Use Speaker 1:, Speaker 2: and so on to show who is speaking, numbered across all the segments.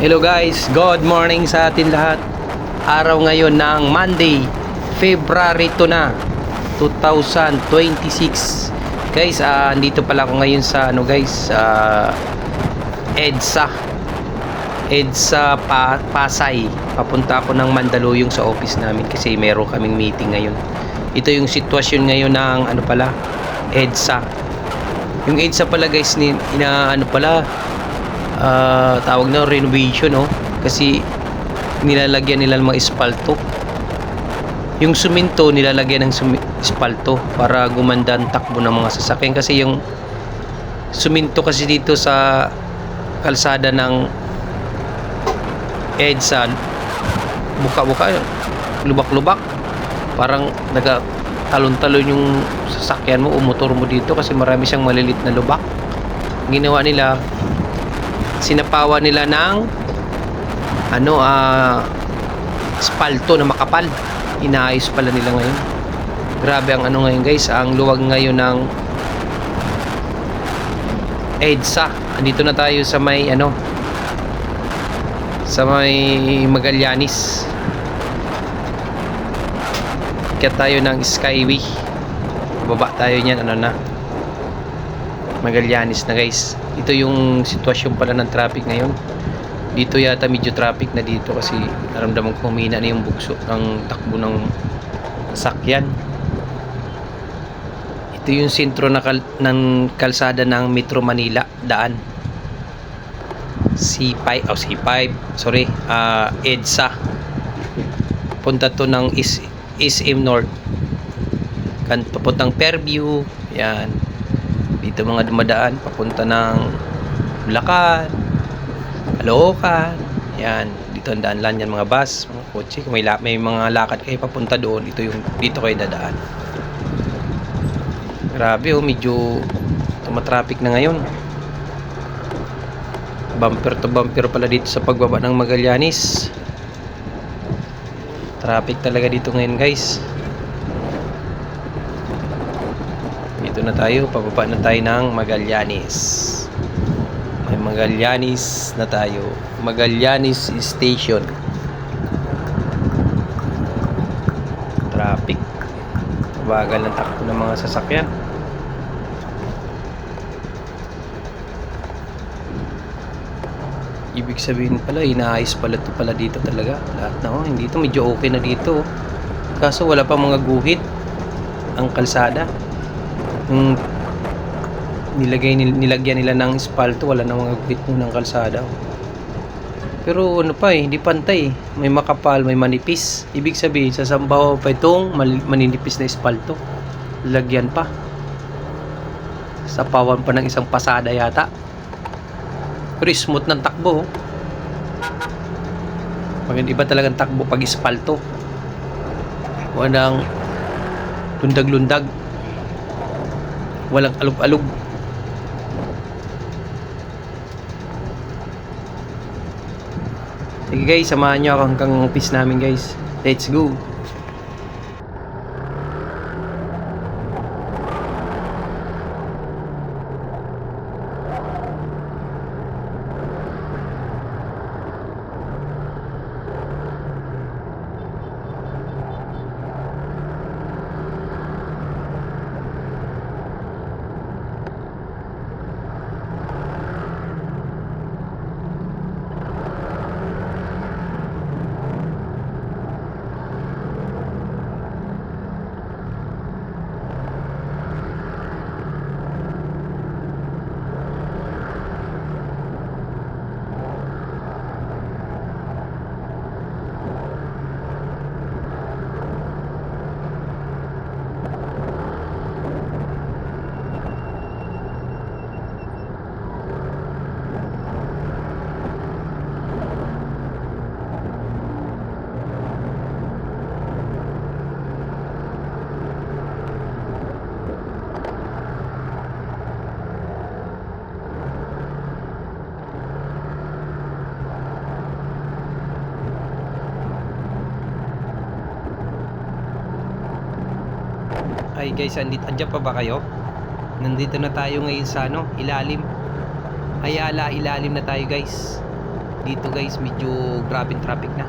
Speaker 1: Hello guys, good morning sa atin lahat. Araw ngayon ng Monday, February 2 na 2026. Guys, andito pala ako ngayon sa EDSA Pasay. Papunta ako ng Mandaluyong sa office namin kasi meron kaming meeting ngayon. Ito yung sitwasyon ngayon ng EDSA. Yung EDSA pala guys, tawag na renovation, kasi nilalagyan nila ng mga espalto. Yung suminto nilalagyan ng espalto para gumanda ang takbo ng mga sasakyan, kasi yung suminto kasi dito sa kalsada ng EDSA buka-buka, lubak-lubak, parang nagtalon-talon yung sasakyan mo o motor mo dito kasi marami siyang malilit na lubak. Ginawa nila, sinapawan nila ng espalto na makapal. Inaayos pala nila ngayon. Grabe ang ngayon guys, ang luwag ngayon ng EDSA. Andito na tayo sa may Magallanes. Kaya tayo ng Skyway. Baba tayo niyan, Magallanes na guys. Ito yung sitwasyon pala ng traffic ngayon. Dito yata medyo traffic na dito kasi naramdaman ko humina na yung bugso ng takbo ng sakyan. Ito yung sentro ng kalsada ng Metro Manila daan. EDSA. Punta to ng SM North. Papuntang Fairview. Yan. Dito mga dumadaan papunta ng Bulacan, Caloocan. Yan, dito ang daan lang yan, mga bus, mga kotse. Kung may mga lakad kayo papunta doon, dito kayo dadaan. Grabe, medyo tumatraffic na ngayon. Bumper to bumper pala dito sa pagbaba ng Magallanes. Traffic talaga dito ngayon guys. Dito na tayo, pababa na tayo ng Magallanes. May Magallanes na tayo. Magallanes Station. Traffic. Bagal ng takbo ng mga sasakyan. Ibig sabihin pala, inaayos pala ito pala dito talaga. Lahat na hindi ito, medyo okay na dito. Kaso wala pa mga guhit ang kalsada. Yung nilagyan nila ng espalto, wala na mga guhit ng kalsada. Pero hindi pantay. May makapal, may manipis. Ibig sabihin, sasambaw pa itong maninipis na espalto. Lagyan pa. Sapawan pa ng isang pasada yata. Pero smooth ng takbo. Iba talagang takbo pag espalto. Walang lundag-lundag. Walang alog-alog. Sige guys, samahan nyo ako hanggang office namin guys. Let's go. Ay guys, andyan pa ba kayo? Nandito na tayo ngayon sa ilalim. Ayala, ilalim na tayo guys. Dito guys, medyo grabing traffic na.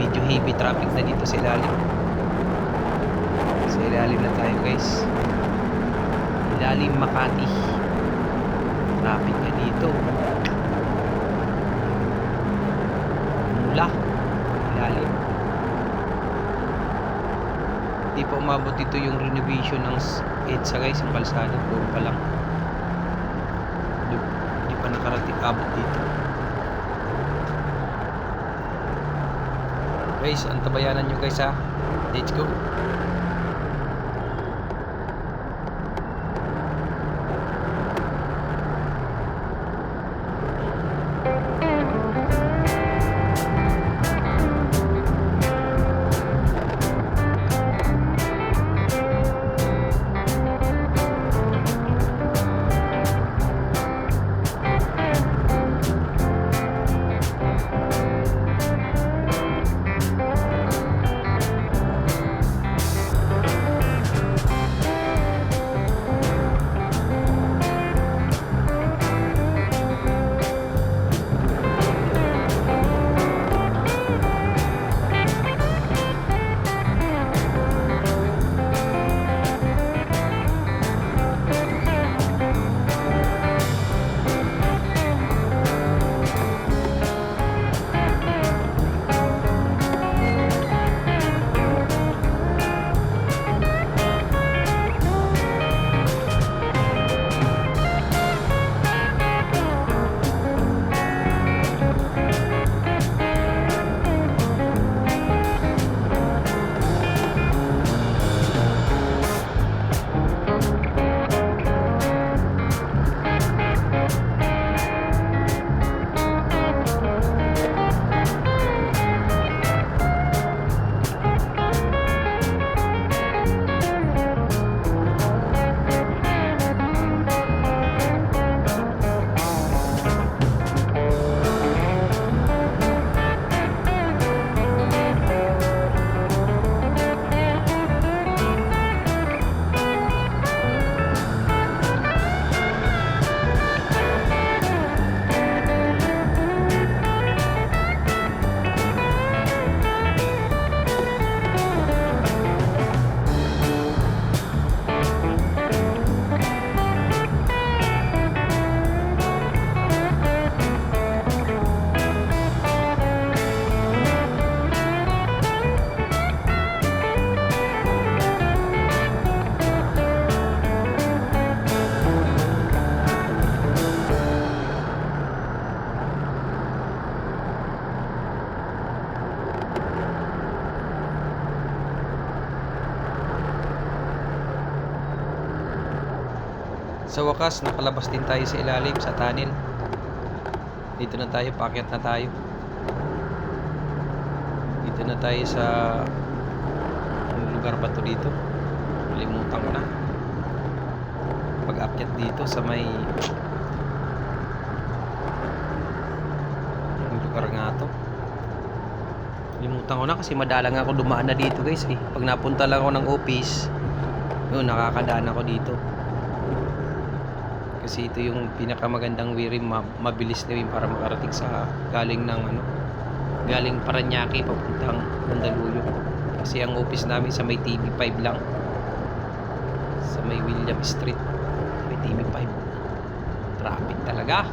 Speaker 1: Medyo heavy traffic na dito sa ilalim. Sa ilalim na tayo guys. Ilalim Makati. Traffic na dito. Mula. Ilalim. Di pa umabot dito yung renovation ng EDSA guys, yung kalsada. Puro pa lang. Di pa nakarating abot dito. Guys, antabayanan nyo guys ha. Let's go. Sa wakas, nakalabas din tayo sa ilalim, sa tunnel. Dito na tayo, paakyat na tayo. Dito na tayo sa anong lugar ba to dito? Kalimutan ko na. Pag-akyat dito sa may anong lugar nga to? Kalimutan ko na kasi madalang ako dumaan na dito guys eh. Pag napunta lang ako ng office, yun, nakakadaan ako dito. Kasi ito yung pinakamagandang way rin, mabilis na yun para makarating sa galing Parañaque papuntang Mandaluyong. Kasi ang office namin sa may TV5 lang, sa may William Street, may TV5. Traffic talaga.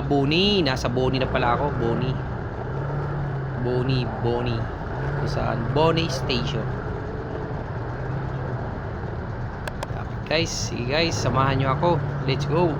Speaker 1: Boni, nasa Boni na pala ako. Boni saan? Boni Station. Guys, sige guys, samahan nyo ako. Let's go.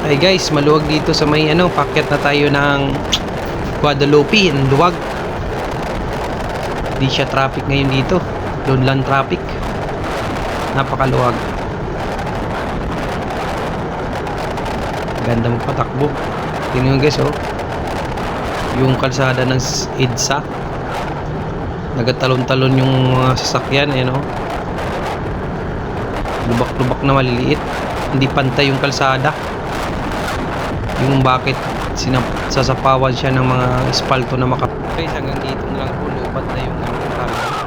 Speaker 1: Ay guys, maluwag dito sa may packet na tayo ng Guadalupe, ang luwag. Di siya traffic ngayon dito. Doon lang traffic. Napakaluwag. Ganda magpatakbo. Tingnan nyo guys, oh. Yung kalsada ng EDSA. Nagatalon-talon yung mga sasakyan, oh. Lubak-lubak na maliliit. Hindi pantay yung kalsada. Yung bakit sasapawan siya ng mga espalto na guys, hanggang dito na lang po, lubat na yung camera.